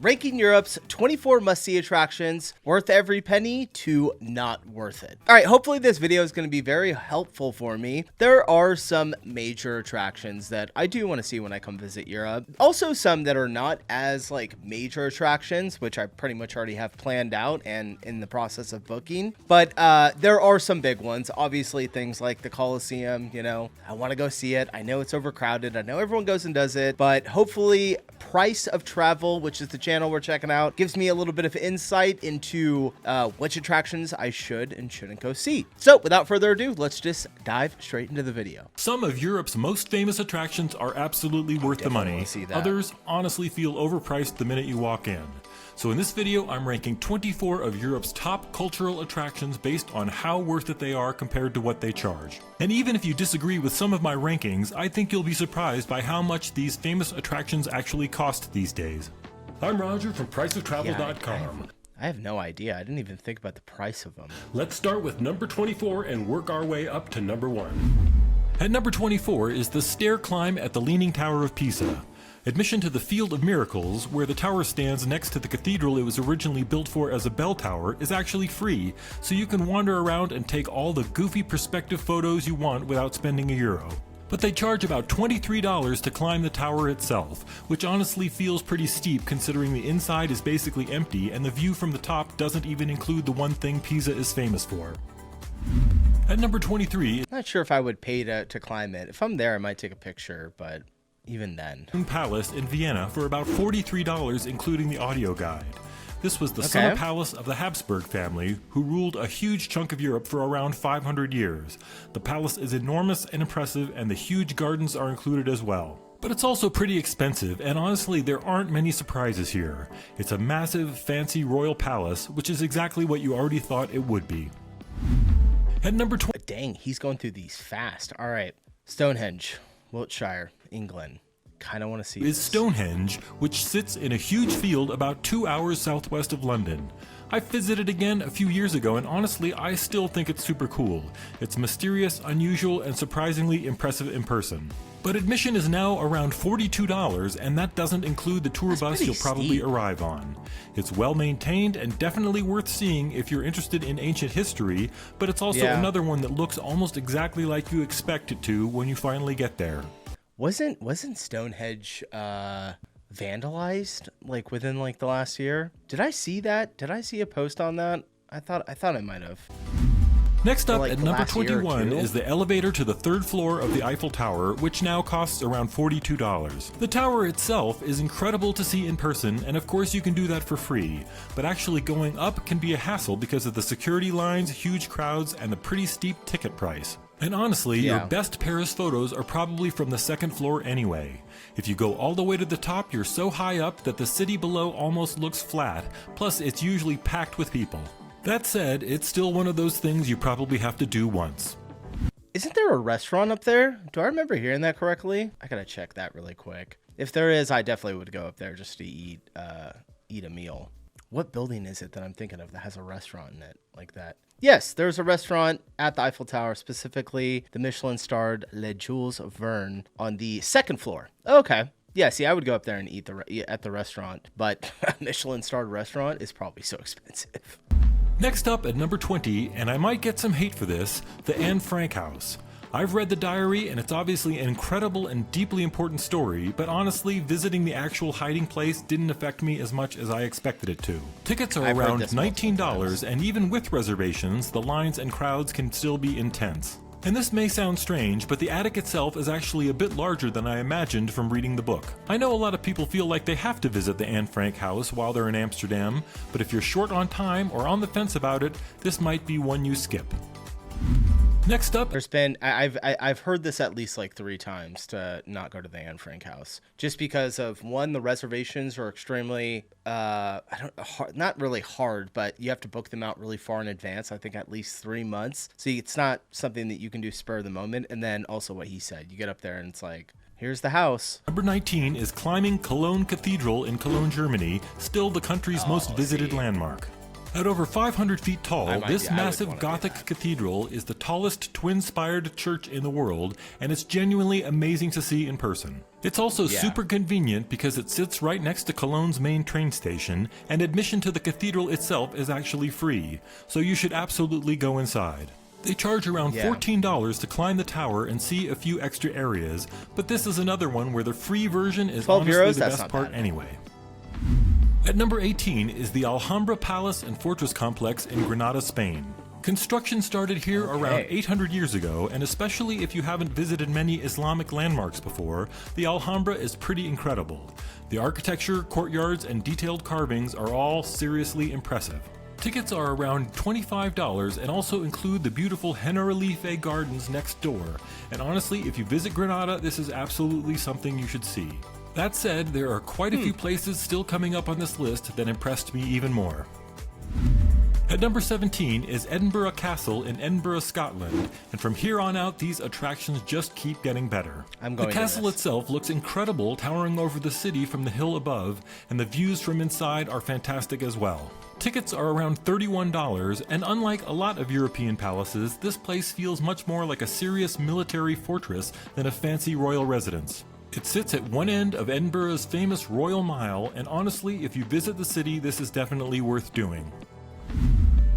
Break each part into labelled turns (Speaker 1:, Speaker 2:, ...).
Speaker 1: Ranking Europe's 24 must-see attractions, worth every penny to not worth it. All right, hopefully this video is going to be very helpful for me. There are some major attractions that I do want to see when I come visit Europe. Also some that are not as like major attractions, which I pretty much already have planned out and in the process of booking. But there are some big ones. Obviously things like the Colosseum, you know, I want to go see it. I know it's overcrowded. I know everyone goes and does it, but hopefully Price of Travel, which is the channel we're checking out, gives me a little bit of insight into which attractions I should and shouldn't go see. So without further ado, let's just dive straight into the video.
Speaker 2: Some of Europe's most famous attractions are absolutely worth the money. Others honestly feel overpriced the minute you walk in. So in this video, I'm ranking 24 of Europe's top cultural attractions based on how worth it they are compared to what they charge. And even if you disagree with some of my rankings, I think you'll be surprised by how much these famous attractions actually cost these days. I'm Roger from PriceOfTravel.com.
Speaker 1: I have no idea. I didn't even think about the price of them.
Speaker 2: Let's start with number 24 and work our way up to number 1. At number 24 is the stair climb at the Leaning Tower of Pisa. Admission to the Field of Miracles, where the tower stands next to the cathedral it was originally built for as a bell tower, is actually free, so you can wander around and take all the goofy perspective photos you want without spending €1. But they charge about $23 to climb the tower itself, which honestly feels pretty steep considering the inside is basically empty and the view from the top doesn't even include the one thing Pisa is famous for. At number 23,
Speaker 1: not sure if I would pay to climb it. If I'm there, I might take a picture, but even then.
Speaker 2: Palace in Vienna for about $43, including the audio guide. This was the summer palace of the Habsburg family, who ruled a huge chunk of Europe for around 500 years. The palace is enormous and impressive, and the huge gardens are included as well. But it's also pretty expensive, and honestly, there aren't many surprises here. It's a massive, fancy royal palace, which is exactly what you already thought it would be. At number 20.
Speaker 1: Dang, he's going through these fast. All right, Stonehenge, Wiltshire, England. Kind of want to see
Speaker 2: is Stonehenge, which sits in a huge field about 2 hours southwest of London. I visited again a few years ago, and honestly, I still think it's super cool. It's mysterious, unusual, and surprisingly impressive in person. But admission is now around $42, and that doesn't include the tour bus you'll probably arrive on. It's well maintained and definitely worth seeing if you're interested in ancient history, but it's also another one that looks almost exactly like you expect it to when you finally get there.
Speaker 1: Wasn't Stonehenge vandalized like within like the last year? Did I see that? Did I see a post on that? I thought I might have.
Speaker 2: Next up, at number 21 is the elevator to the 3rd floor of the Eiffel Tower, which now costs around $42. The tower itself is incredible to see in person, and of course you can do that for free, but actually going up can be a hassle because of the security lines, huge crowds, and the pretty steep ticket price. And honestly, your best Paris photos are probably from the 2nd floor anyway. If you go all the way to the top, you're so high up that the city below almost looks flat, plus it's usually packed with people. That said, it's still one of those things you probably have to do once.
Speaker 1: Isn't there a restaurant up there? Do I remember hearing that correctly? I gotta check that really quick. If there is, I definitely would go up there just to eat a meal. What building is it that I'm thinking of that has a restaurant in it like that? Yes, there's a restaurant at the Eiffel Tower, specifically the Michelin-starred Les Jules Verne on the 2nd floor. Okay. Yeah, see, I would go up there and eat at the restaurant, but a Michelin-starred restaurant is probably so expensive.
Speaker 2: Next up at number 20, and I might get some hate for this, the Anne Frank house. I've read the diary, and it's obviously an incredible and deeply important story, but honestly, visiting the actual hiding place didn't affect me as much as I expected it to. Tickets are around $19, and even with reservations, the lines and crowds can still be intense. And this may sound strange, but the attic itself is actually a bit larger than I imagined from reading the book. I know a lot of people feel like they have to visit the Anne Frank house while they're in Amsterdam, but if you're short on time or on the fence about it, this might be one you skip. Next up,
Speaker 1: there's been I've heard this at least like 3 times to not go to the Anne Frank house, just because of one, the reservations are extremely not really hard, but you have to book them out really far in advance. I think at least 3 months. So it's not something that you can do spur of the moment. And then also what he said, you get up there and it's like, here's the house.
Speaker 2: Number 19 is climbing Cologne Cathedral in Cologne, Germany, still the country's most visited landmark. At over 500 feet tall, this
Speaker 1: I would
Speaker 2: massive
Speaker 1: wanna do
Speaker 2: Gothic
Speaker 1: that.
Speaker 2: cathedral is the tallest twin-spired church in the world, and it's genuinely amazing to see in person. It's also super convenient because it sits right next to Cologne's main train station, and admission to the cathedral itself is actually free, so you should absolutely go inside. They charge around $14 to climb the tower and see a few extra areas, but this is another one where the free version is
Speaker 1: 12
Speaker 2: honestly
Speaker 1: euros?
Speaker 2: the
Speaker 1: That's
Speaker 2: best
Speaker 1: not
Speaker 2: part
Speaker 1: bad.
Speaker 2: anyway. At number 18 is the Alhambra Palace and Fortress Complex in Granada, Spain. Construction started here around 800 years ago, and especially if you haven't visited many Islamic landmarks before, the Alhambra is pretty incredible. The architecture, courtyards, and detailed carvings are all seriously impressive. Tickets are around $25 and also include the beautiful Generalife Gardens next door, and honestly, if you visit Granada, this is absolutely something you should see. That said, there are quite a few places still coming up on this list that impressed me even more. At number 17 is Edinburgh Castle in Edinburgh, Scotland, and from here on out these attractions just keep getting better.
Speaker 1: I'm going
Speaker 2: The
Speaker 1: to
Speaker 2: castle
Speaker 1: this.
Speaker 2: itself looks incredible, towering over the city from the hill above, and the views from inside are fantastic as well. Tickets are around $31, and unlike a lot of European palaces, this place feels much more like a serious military fortress than a fancy royal residence. It sits at one end of Edinburgh's famous Royal Mile, and honestly, if you visit the city, this is definitely worth doing.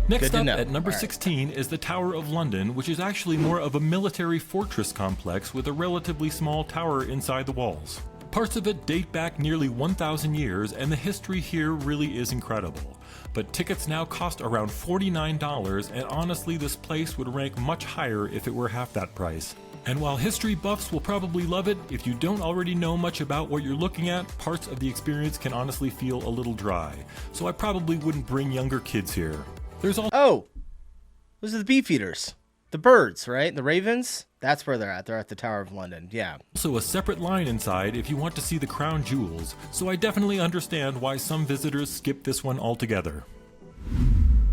Speaker 2: Next
Speaker 1: Good to
Speaker 2: up
Speaker 1: know.
Speaker 2: at number
Speaker 1: All right.
Speaker 2: 16 is the Tower of London, which is actually more of a military fortress complex with a relatively small tower inside the walls. Parts of it date back nearly 1,000 years, and the history here really is incredible. But tickets now cost around $49, and honestly, this place would rank much higher if it were half that price. And while history buffs will probably love it, if you don't already know much about what you're looking at, parts of the experience can honestly feel a little dry. So I probably wouldn't bring younger kids here. There's also
Speaker 1: Oh, those are the beefeaters. The birds, right? The ravens? That's where they're at. They're at the Tower of London. Yeah.
Speaker 2: a separate line inside if you want to see the crown jewels, so I definitely understand why some visitors skip this one altogether.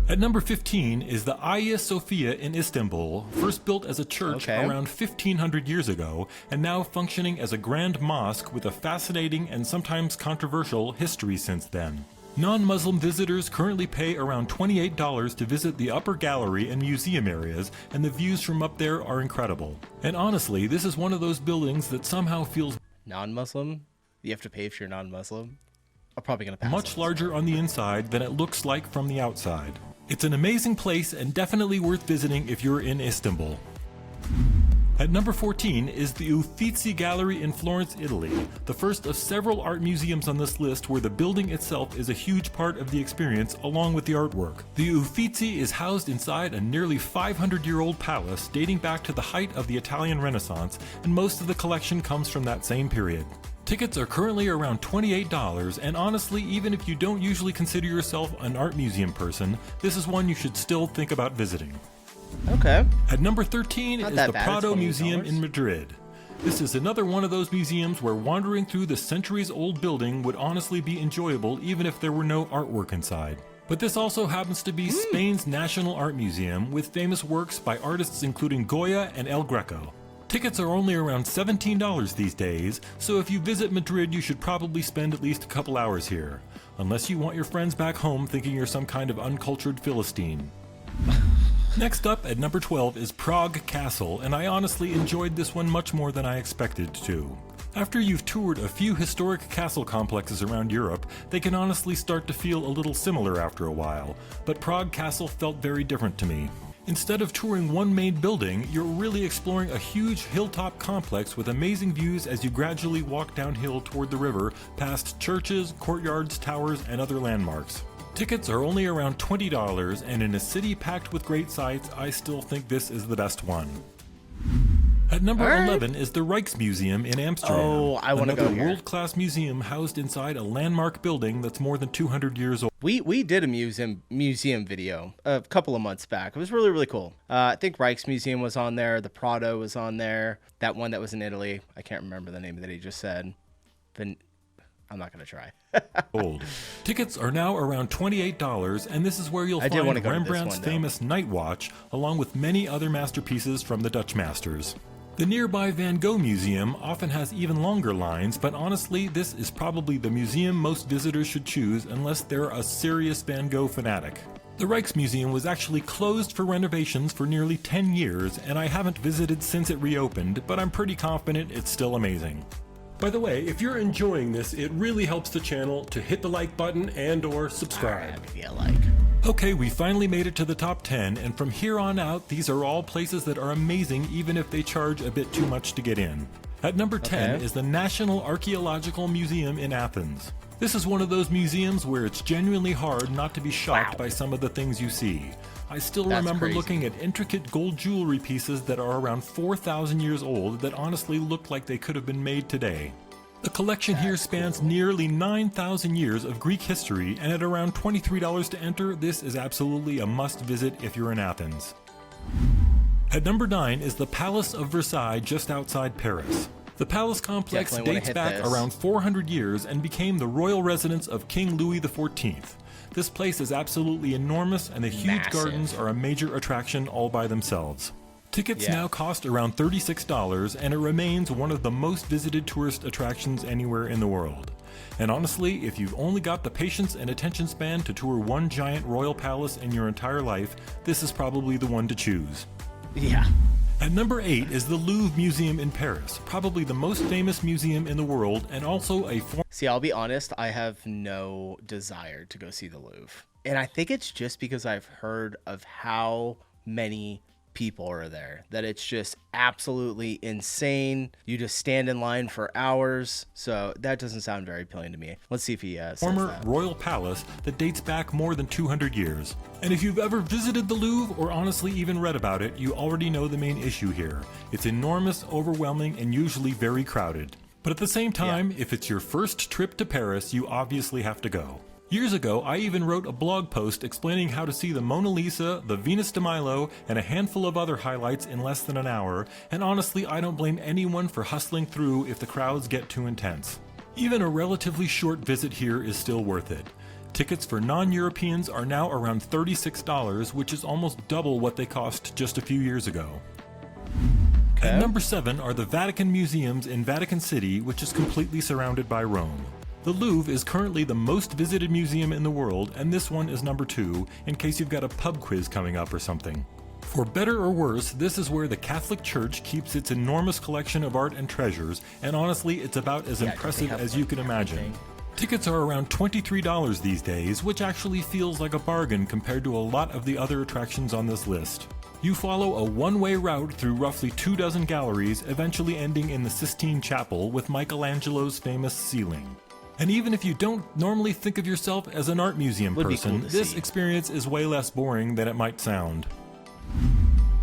Speaker 2: At number 15 is the Hagia Sophia in Istanbul, first built as a church around 1500 years ago, and now functioning as a grand mosque with a fascinating and sometimes controversial history since then. Non-Muslim visitors currently pay around $28 to visit the upper gallery and museum areas, and the views from up there are incredible. And honestly, this is one of those buildings that somehow feels
Speaker 1: Non-Muslim? You have to pay if you're non-Muslim? I'm probably going to pass on
Speaker 2: much
Speaker 1: this
Speaker 2: larger on the inside than it looks like from the outside. It's an amazing place and definitely worth visiting if you're in Istanbul. At number 14 is the Uffizi Gallery in Florence, Italy, the first of several art museums on this list where the building itself is a huge part of the experience along with the artwork. The Uffizi is housed inside a nearly 500-year-old palace dating back to the height of the Italian Renaissance, and most of the collection comes from that same period. Tickets are currently around $28, and honestly, even if you don't usually consider yourself an art museum person, this is one you should still think about visiting.
Speaker 1: Okay.
Speaker 2: At number 13
Speaker 1: Not
Speaker 2: is
Speaker 1: that
Speaker 2: the
Speaker 1: bad,
Speaker 2: Prado
Speaker 1: $28.
Speaker 2: Museum in Madrid. This is another one of those museums where wandering through the centuries-old building would honestly be enjoyable even if there were no artwork inside. But this also happens to be Spain's national art museum with famous works by artists including Goya and El Greco. Tickets are only around $17 these days, so if you visit Madrid you should probably spend at least a couple hours here. Unless you want your friends back home thinking you're some kind of uncultured Philistine. Next up at number 12 is Prague Castle, and I honestly enjoyed this one much more than I expected to. After you've toured a few historic castle complexes around Europe, they can honestly start to feel a little similar after a while, but Prague Castle felt very different to me. Instead of touring one main building, you're really exploring a huge hilltop complex with amazing views as you gradually walk downhill toward the river, past churches, courtyards, towers, and other landmarks. Tickets are only around $20, and in a city packed with great sights, I still think this is the best one. At number 11 is the Rijksmuseum in Amsterdam.
Speaker 1: Oh, I wanna go
Speaker 2: another
Speaker 1: here.
Speaker 2: world-class museum housed inside a landmark building that's more than 200 years old.
Speaker 1: We did a museum video a couple of months back. It was really, really cool. I think Rijksmuseum was on there. The Prado was on there. That one that was in Italy. I can't remember the name that he just said. I'm not going to try.
Speaker 2: Old. Tickets are now around $28, and this is where you'll
Speaker 1: I did wanna
Speaker 2: find
Speaker 1: go to this
Speaker 2: Rembrandt's
Speaker 1: one, though.
Speaker 2: famous Night Watch, along with many other masterpieces from the Dutch masters. The nearby Van Gogh Museum often has even longer lines, but honestly, this is probably the museum most visitors should choose unless they're a serious Van Gogh fanatic. The Rijksmuseum was actually closed for renovations for nearly 10 years, and I haven't visited since it reopened, but I'm pretty confident it's still amazing. By the way, if you're enjoying this, it really helps the channel to hit the like button and or subscribe.
Speaker 1: Alright, maybe a like.
Speaker 2: Okay, we finally made it to the top 10, and from here on out, these are all places that are amazing even if they charge a bit too much to get in. At number 10 is the National Archaeological Museum in Athens. This is one of those museums where it's genuinely hard not to be shocked by some of the things you see. I still remember looking at intricate gold jewelry pieces that are around 4,000 years old that honestly look like they could have been made today. The collection here spans nearly 9,000 years of Greek history, and at around $23 to enter, this is absolutely a must visit if you're in Athens. At number 9 is the Palace of Versailles just outside Paris. The palace complex dates back around 400 years and became the royal residence of King Louis XIV. This place is absolutely enormous, and the huge gardens are a major attraction all by themselves. Tickets now cost around $36, and it remains one of the most visited tourist attractions anywhere in the world. And honestly, if you've only got the patience and attention span to tour one giant royal palace in your entire life, this is probably the one to choose.
Speaker 1: Yeah.
Speaker 2: At number 8 is the Louvre Museum in Paris, probably the most famous museum in the world, and also a
Speaker 1: See, I'll be honest, I have no desire to go see the Louvre. And I think it's just because I've heard of how many people are there, that it's just absolutely insane. You just stand in line for hours, so that doesn't sound very appealing to me. Let's see if he says
Speaker 2: former
Speaker 1: that.
Speaker 2: royal palace that dates back more than 200 years. And if you've ever visited the Louvre or honestly even read about it, you already know the main issue here. It's enormous, overwhelming, and usually very crowded. But at the same time, if it's your first trip to Paris, you obviously have to go. Years ago, I even wrote a blog post explaining how to see the Mona Lisa, the Venus de Milo, and a handful of other highlights in less than an hour, and honestly, I don't blame anyone for hustling through if the crowds get too intense. Even a relatively short visit here is still worth it. Tickets for non-Europeans are now around $36, which is almost double what they cost just a few years ago. At number 7 are the Vatican Museums in Vatican City, which is completely surrounded by Rome. The Louvre is currently the most visited museum in the world, and this one is number 2, in case you've got a pub quiz coming up or something. For better or worse, this is where the Catholic Church keeps its enormous collection of art and treasures, and honestly, it's about as impressive as you can imagine. Tickets are around $23 these days, which actually feels like a bargain compared to a lot of the other attractions on this list. You follow a one-way route through roughly 24 galleries, eventually ending in the Sistine Chapel with Michelangelo's famous ceiling. And even if you don't normally think of yourself as an art museum person, this experience is way less boring than it might sound.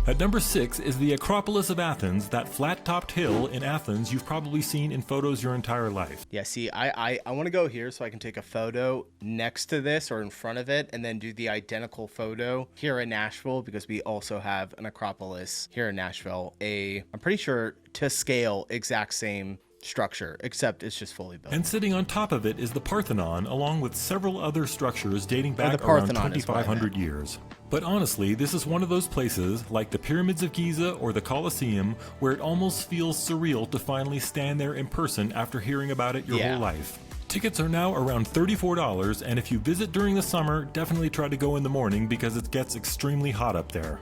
Speaker 2: At number 6 is the Acropolis of Athens, that flat-topped hill in Athens you've probably seen in photos your entire life.
Speaker 1: Yeah, see, I want to go here so I can take a photo next to this or in front of it, and then do the identical photo here in Nashville, because we also have an Acropolis here in Nashville. I'm pretty sure to scale, exact same structure, except it's just fully built.
Speaker 2: And sitting on top of it is the Parthenon, along with several other structures dating back around 2,500 years. But honestly, this is one of those places, like the Pyramids of Giza or the Colosseum, where it almost feels surreal to finally stand there in person after hearing about it your whole life. Tickets are now around $34, and if you visit during the summer, definitely try to go in the morning because it gets extremely hot up there.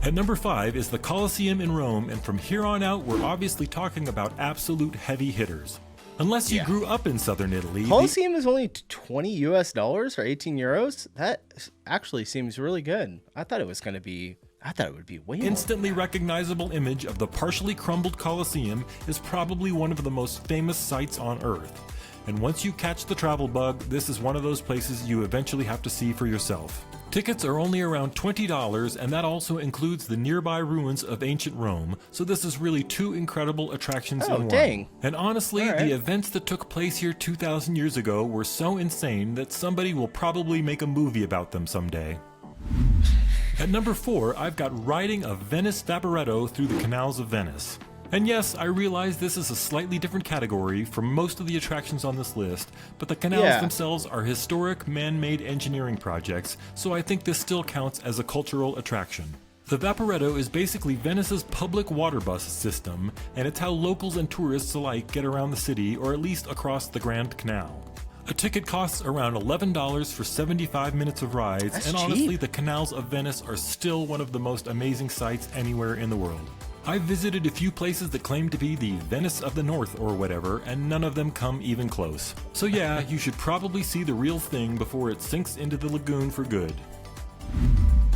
Speaker 2: At number 5 is the Colosseum in Rome, and from here on out, we're obviously talking about absolute heavy hitters. Unless you grew up in southern Italy,
Speaker 1: Colosseum is only $20 US or 18 euros. That actually seems really good. I thought it would be way more.
Speaker 2: Instantly recognizable image of the partially crumbled Colosseum is probably one of the most famous sights on Earth. And once you catch the travel bug, this is one of those places you eventually have to see for yourself. Tickets are only around $20, and that also includes the nearby ruins of ancient Rome, so this is really two incredible attractions in one. And honestly, the events that took place here 2,000 years ago were so insane that somebody will probably make a movie about them someday. At number 4, I've got riding a Venice Vaporetto through the canals of Venice. And yes, I realize this is a slightly different category from most of the attractions on this list, but the canals themselves are historic man-made engineering projects, so I think this still counts as a cultural attraction. The Vaporetto is basically Venice's public water bus system, and it's how locals and tourists alike get around the city, or at least across the Grand Canal. A ticket costs around $11 for 75 minutes of rides,
Speaker 1: That's
Speaker 2: and
Speaker 1: cheap.
Speaker 2: honestly, the canals of Venice are still one of the most amazing sights anywhere in the world. I've visited a few places that claim to be the Venice of the North or whatever, and none of them come even close. So yeah, you should probably see the real thing before it sinks into the lagoon for good.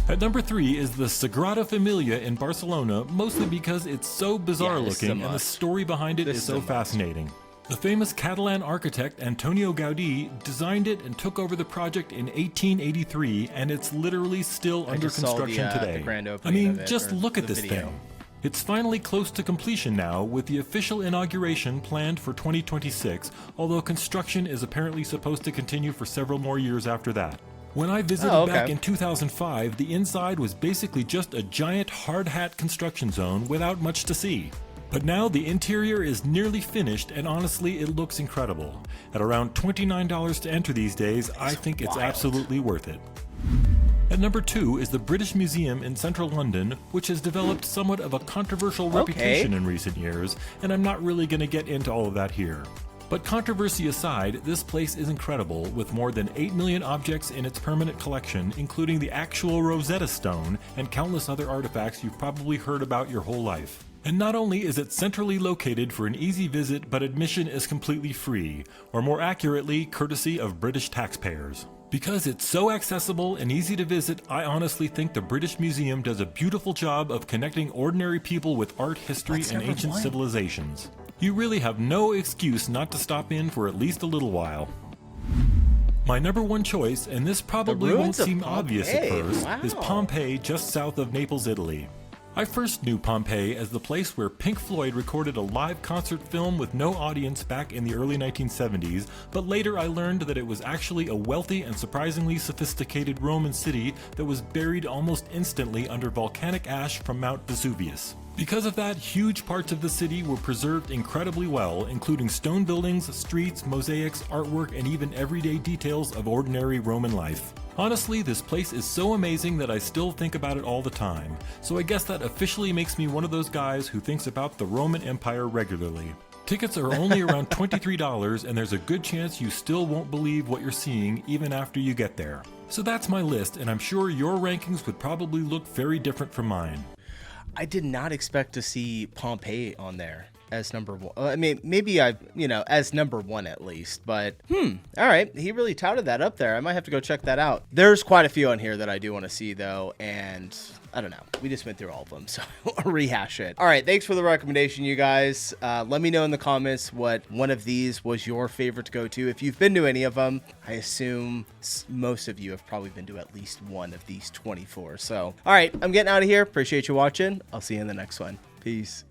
Speaker 2: At number 3 is the Sagrada Familia in Barcelona, mostly because it's so bizarre
Speaker 1: Yeah, this is a
Speaker 2: looking and the
Speaker 1: must.
Speaker 2: story behind it
Speaker 1: This
Speaker 2: is
Speaker 1: is a
Speaker 2: so
Speaker 1: must.
Speaker 2: fascinating. The famous Catalan architect Antonio Gaudí designed it and took over the project in 1883, and it's literally still under
Speaker 1: just saw the,
Speaker 2: construction
Speaker 1: the
Speaker 2: today.
Speaker 1: grand
Speaker 2: I
Speaker 1: opening
Speaker 2: mean,
Speaker 1: of it,
Speaker 2: just
Speaker 1: or
Speaker 2: look at
Speaker 1: the
Speaker 2: this
Speaker 1: video.
Speaker 2: thing. It's finally close to completion now, with the official inauguration planned for 2026, although construction is apparently supposed to continue for several more years after that. When I visited back in 2005, the inside was basically just a giant hard hat construction zone without much to see. But now the interior is nearly finished, and honestly, it looks incredible. At around $29 to enter these days, I think it's absolutely worth it. At number 2 is the British Museum in central London, which has developed somewhat of a controversial reputation in recent years, and I'm not really going to get into all of that here. But controversy aside, this place is incredible, with more than 8 million objects in its permanent collection, including the actual Rosetta Stone and countless other artifacts you've probably heard about your whole life. And not only is it centrally located for an easy visit, but admission is completely free, or more accurately, courtesy of British taxpayers. Because it's so accessible and easy to visit, I honestly think the British Museum does a beautiful job of connecting ordinary people with art, history, and ancient civilizations. You really have no excuse not to stop in for at least a little while. My number 1 choice, and this probably won't seem obvious at first, is Pompeii, just south of Naples, Italy. I first knew Pompeii as the place where Pink Floyd recorded a live concert film with no audience back in the early 1970s, but later I learned that it was actually a wealthy and surprisingly sophisticated Roman city that was buried almost instantly under volcanic ash from Mount Vesuvius. Because of that, huge parts of the city were preserved incredibly well, including stone buildings, streets, mosaics, artwork, and even everyday details of ordinary Roman life. Honestly, this place is so amazing that I still think about it all the time, so I guess that officially makes me one of those guys who thinks about the Roman Empire regularly. Tickets are only around $23, and there's a good chance you still won't believe what you're seeing even after you get there. So that's my list, and I'm sure your rankings would probably look very different from mine.
Speaker 1: I did not expect to see Pompeii on there as number 1. I mean, maybe as number 1 at least, but all right. He really touted that up there. I might have to go check that out. There's quite a few on here that I do want to see though, and I don't know. We just went through all of them, so I'll rehash it. All right, thanks for the recommendation, you guys. Let me know in the comments what one of these was your favorite to go to. If you've been to any of them, I assume most of you have probably been to at least one of these 24. So, all right, I'm getting out of here. Appreciate you watching. I'll see you in the next one. Peace.